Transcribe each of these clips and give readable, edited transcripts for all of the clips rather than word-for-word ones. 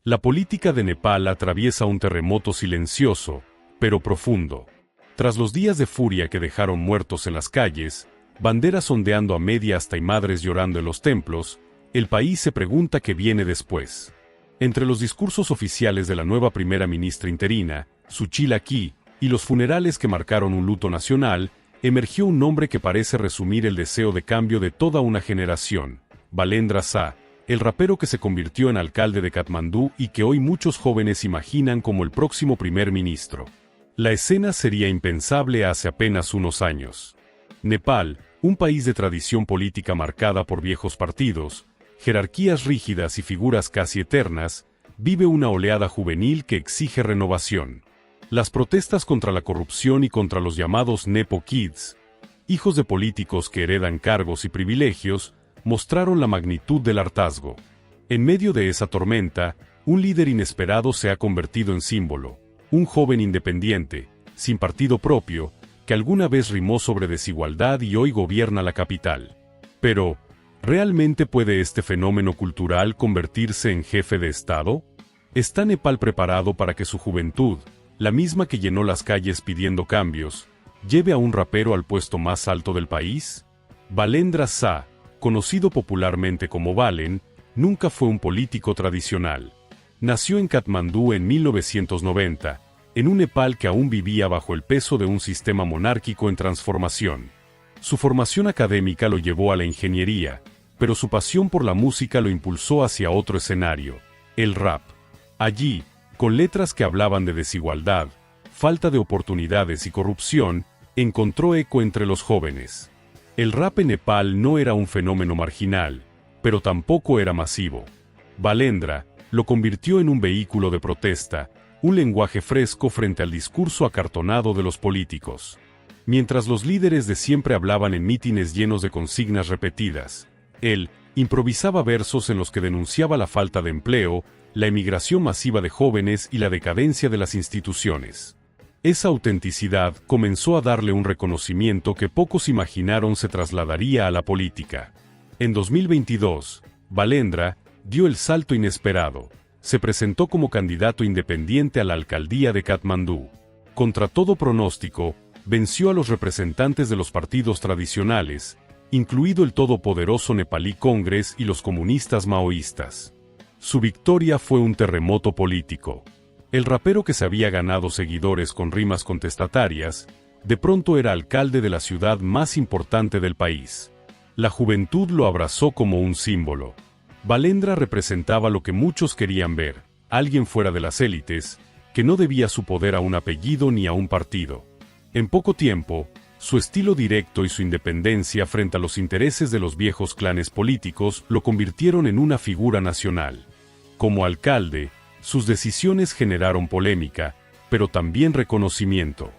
La política de Nepal atraviesa un terremoto silencioso, pero profundo. Tras los días de furia que dejaron muertos en las calles, banderas ondeando a media asta y madres llorando en los templos, el país se pregunta qué viene después. Entre los discursos oficiales de la nueva primera ministra interina, Suchila Ki, y los funerales que marcaron un luto nacional, emergió un nombre que parece resumir el deseo de cambio de toda una generación: Balendra Shah, el rapero que se convirtió en alcalde de Katmandú y que hoy muchos jóvenes imaginan como el próximo primer ministro. La escena sería impensable hace apenas unos años. Nepal, un país de tradición política marcada por viejos partidos, jerarquías rígidas y figuras casi eternas, vive una oleada juvenil que exige renovación. Las protestas contra la corrupción y contra los llamados Nepo Kids, hijos de políticos que heredan cargos y privilegios, mostraron la magnitud del hartazgo. En medio de esa tormenta, un líder inesperado se ha convertido en símbolo, un joven independiente, sin partido propio, que alguna vez rimó sobre desigualdad y hoy gobierna la capital. Pero, ¿realmente puede este fenómeno cultural convertirse en jefe de Estado? ¿Está Nepal preparado para que su juventud, la misma que llenó las calles pidiendo cambios, lleve a un rapero al puesto más alto del país? Balendra Shah, conocido popularmente como Balen, nunca fue un político tradicional. Nació en Katmandú en 1990, en un Nepal que aún vivía bajo el peso de un sistema monárquico en transformación. Su formación académica lo llevó a la ingeniería, pero su pasión por la música lo impulsó hacia otro escenario: el rap. Allí, con letras que hablaban de desigualdad, falta de oportunidades y corrupción, encontró eco entre los jóvenes. El rap en Nepal no era un fenómeno marginal, pero tampoco era masivo. Balendra lo convirtió en un vehículo de protesta, un lenguaje fresco frente al discurso acartonado de los políticos. Mientras los líderes de siempre hablaban en mítines llenos de consignas repetidas, él improvisaba versos en los que denunciaba la falta de empleo, la emigración masiva de jóvenes y la decadencia de las instituciones. Esa autenticidad comenzó a darle un reconocimiento que pocos imaginaron se trasladaría a la política. En 2022, Balendra dio el salto inesperado. Se presentó como candidato independiente a la alcaldía de Katmandú. Contra todo pronóstico, venció a los representantes de los partidos tradicionales, incluido el todopoderoso Nepalí Congress y los comunistas maoístas. Su victoria fue un terremoto político. El rapero que se había ganado seguidores con rimas contestatarias, de pronto era alcalde de la ciudad más importante del país. La juventud lo abrazó como un símbolo. Balendra representaba lo que muchos querían ver: alguien fuera de las élites, que no debía su poder a un apellido ni a un partido. En poco tiempo, su estilo directo y su independencia frente a los intereses de los viejos clanes políticos lo convirtieron en una figura nacional. Como alcalde, sus decisiones generaron polémica, pero también reconocimiento.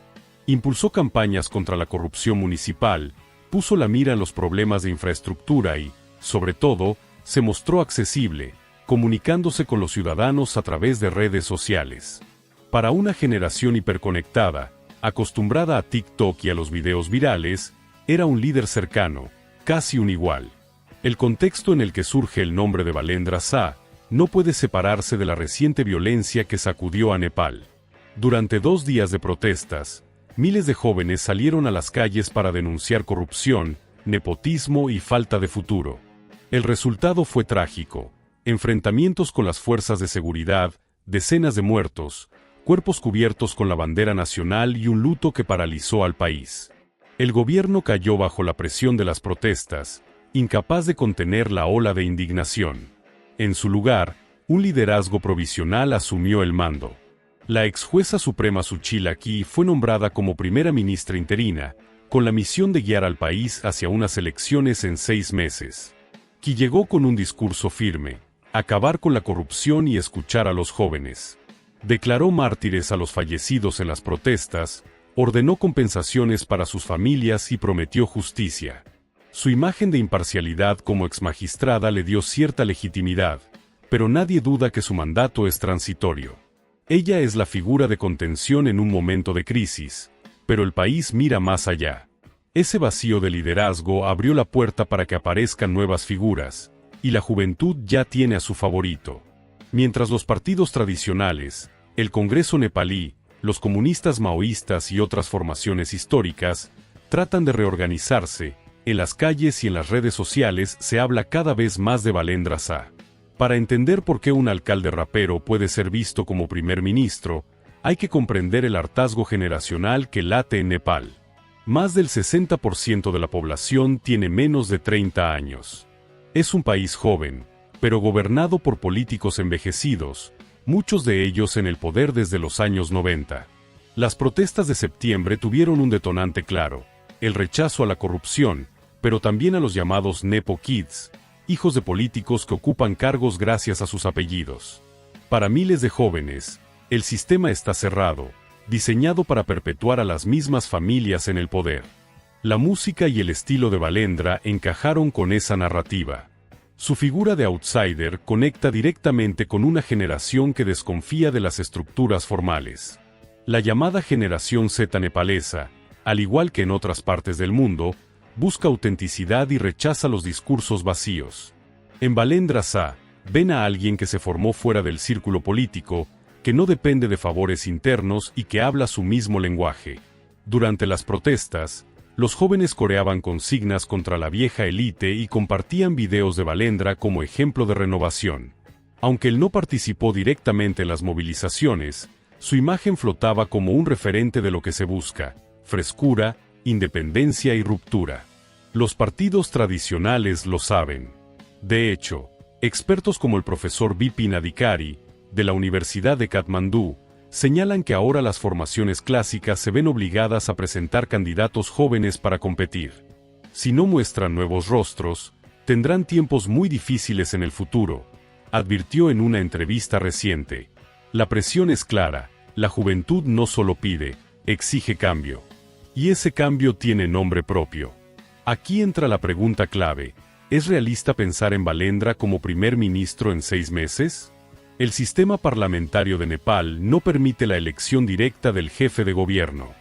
Impulsó campañas contra la corrupción municipal, puso la mira en los problemas de infraestructura y, sobre todo, se mostró accesible, comunicándose con los ciudadanos a través de redes sociales. Para una generación hiperconectada, acostumbrada a TikTok y a los videos virales, era un líder cercano, casi un igual. El contexto en el que surge el nombre de Balendra Shah no puede separarse de la reciente violencia que sacudió a Nepal. Durante 2 días de protestas, miles de jóvenes salieron a las calles para denunciar corrupción, nepotismo y falta de futuro. El resultado fue trágico: enfrentamientos con las fuerzas de seguridad, decenas de muertos, cuerpos cubiertos con la bandera nacional y un luto que paralizó al país. El gobierno cayó bajo la presión de las protestas, incapaz de contener la ola de indignación. En su lugar, un liderazgo provisional asumió el mando. La ex jueza suprema Suchila Ki fue nombrada como primera ministra interina, con la misión de guiar al país hacia unas elecciones en 6 meses. Ki llegó con un discurso firme: acabar con la corrupción y escuchar a los jóvenes. Declaró mártires a los fallecidos en las protestas, ordenó compensaciones para sus familias y prometió justicia. Su imagen de imparcialidad como exmagistrada le dio cierta legitimidad, pero nadie duda que su mandato es transitorio. Ella es la figura de contención en un momento de crisis, pero el país mira más allá. Ese vacío de liderazgo abrió la puerta para que aparezcan nuevas figuras, y la juventud ya tiene a su favorito. Mientras los partidos tradicionales, el Congreso nepalí, los comunistas maoístas y otras formaciones históricas, tratan de reorganizarse, en las calles y en las redes sociales se habla cada vez más de Balendra Shah. Para entender por qué un alcalde rapero puede ser visto como primer ministro, hay que comprender el hartazgo generacional que late en Nepal. Más del 60% de la población tiene menos de 30 años. Es un país joven, pero gobernado por políticos envejecidos, muchos de ellos en el poder desde los años 90. Las protestas de septiembre tuvieron un detonante claro, el rechazo a la corrupción, pero también a los llamados Nepo Kids, hijos de políticos que ocupan cargos gracias a sus apellidos. Para miles de jóvenes, el sistema está cerrado, diseñado para perpetuar a las mismas familias en el poder. La música y el estilo de Balendra encajaron con esa narrativa. Su figura de outsider conecta directamente con una generación que desconfía de las estructuras formales. La llamada generación Z nepalesa, al igual que en otras partes del mundo, busca autenticidad y rechaza los discursos vacíos. En Balendra Shah, ven a alguien que se formó fuera del círculo político, que no depende de favores internos y que habla su mismo lenguaje. Durante las protestas, los jóvenes coreaban consignas contra la vieja élite y compartían videos de Balendra como ejemplo de renovación. Aunque él no participó directamente en las movilizaciones, su imagen flotaba como un referente de lo que se busca: frescura, independencia y ruptura. Los partidos tradicionales lo saben. De hecho, expertos como el profesor Bipin Adhikari, de la Universidad de Katmandú, señalan que ahora las formaciones clásicas se ven obligadas a presentar candidatos jóvenes para competir. Si no muestran nuevos rostros, tendrán tiempos muy difíciles en el futuro, advirtió en una entrevista reciente. La presión es clara, la juventud no solo pide, exige cambio. Y ese cambio tiene nombre propio. Aquí entra la pregunta clave: ¿es realista pensar en Balendra como primer ministro en 6 meses? El sistema parlamentario de Nepal no permite la elección directa del jefe de gobierno.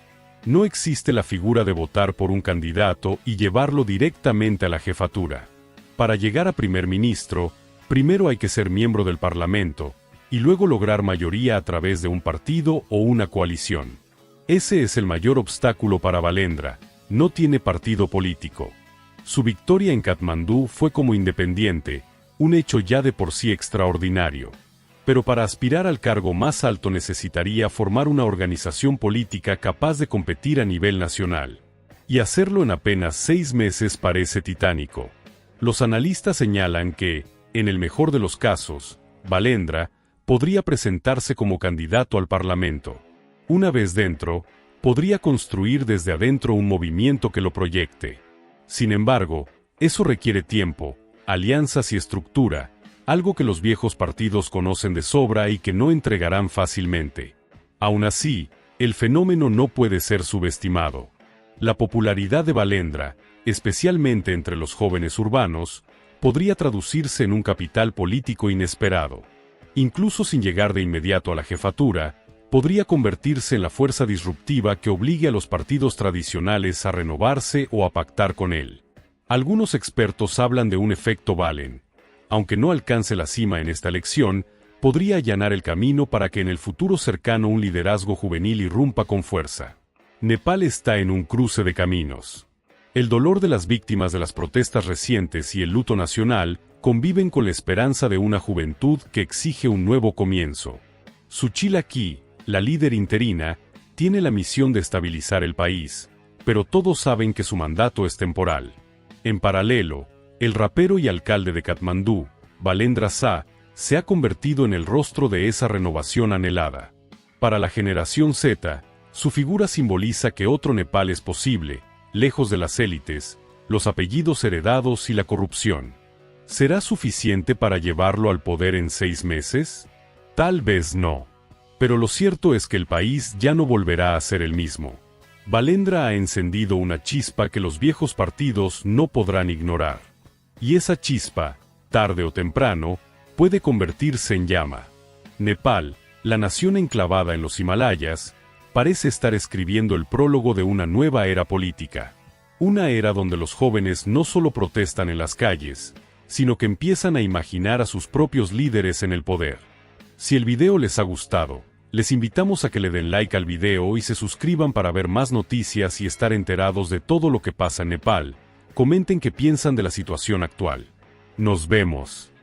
No existe la figura de votar por un candidato y llevarlo directamente a la jefatura. Para llegar a primer ministro, primero hay que ser miembro del parlamento, y luego lograr mayoría a través de un partido o una coalición. Ese es el mayor obstáculo para Balendra: no tiene partido político. Su victoria en Katmandú fue como independiente, un hecho ya de por sí extraordinario. Pero para aspirar al cargo más alto necesitaría formar una organización política capaz de competir a nivel nacional. Y hacerlo en apenas 6 meses parece titánico. Los analistas señalan que, en el mejor de los casos, Balendra podría presentarse como candidato al Parlamento. Una vez dentro, podría construir desde adentro un movimiento que lo proyecte. Sin embargo, eso requiere tiempo, alianzas y estructura, algo que los viejos partidos conocen de sobra y que no entregarán fácilmente. Aún así, el fenómeno no puede ser subestimado. La popularidad de Balendra, especialmente entre los jóvenes urbanos, podría traducirse en un capital político inesperado. Incluso sin llegar de inmediato a la jefatura, podría convertirse en la fuerza disruptiva que obligue a los partidos tradicionales a renovarse o a pactar con él. Algunos expertos hablan de un efecto Balen. Aunque no alcance la cima en esta elección, podría allanar el camino para que en el futuro cercano un liderazgo juvenil irrumpa con fuerza. Nepal está en un cruce de caminos. El dolor de las víctimas de las protestas recientes y el luto nacional conviven con la esperanza de una juventud que exige un nuevo comienzo. Suchila Ki, la líder interina, tiene la misión de estabilizar el país, pero todos saben que su mandato es temporal. En paralelo, el rapero y alcalde de Katmandú, Balendra Shah, se ha convertido en el rostro de esa renovación anhelada. Para la generación Z, su figura simboliza que otro Nepal es posible, lejos de las élites, los apellidos heredados y la corrupción. ¿Será suficiente para llevarlo al poder en 6 meses? Tal vez no. Pero lo cierto es que el país ya no volverá a ser el mismo. Balendra ha encendido una chispa que los viejos partidos no podrán ignorar. Y esa chispa, tarde o temprano, puede convertirse en llama. Nepal, la nación enclavada en los Himalayas, parece estar escribiendo el prólogo de una nueva era política. Una era donde los jóvenes no solo protestan en las calles, sino que empiezan a imaginar a sus propios líderes en el poder. Si el video les ha gustado, les invitamos a que le den like al video y se suscriban para ver más noticias y estar enterados de todo lo que pasa en Nepal. Comenten qué piensan de la situación actual. Nos vemos.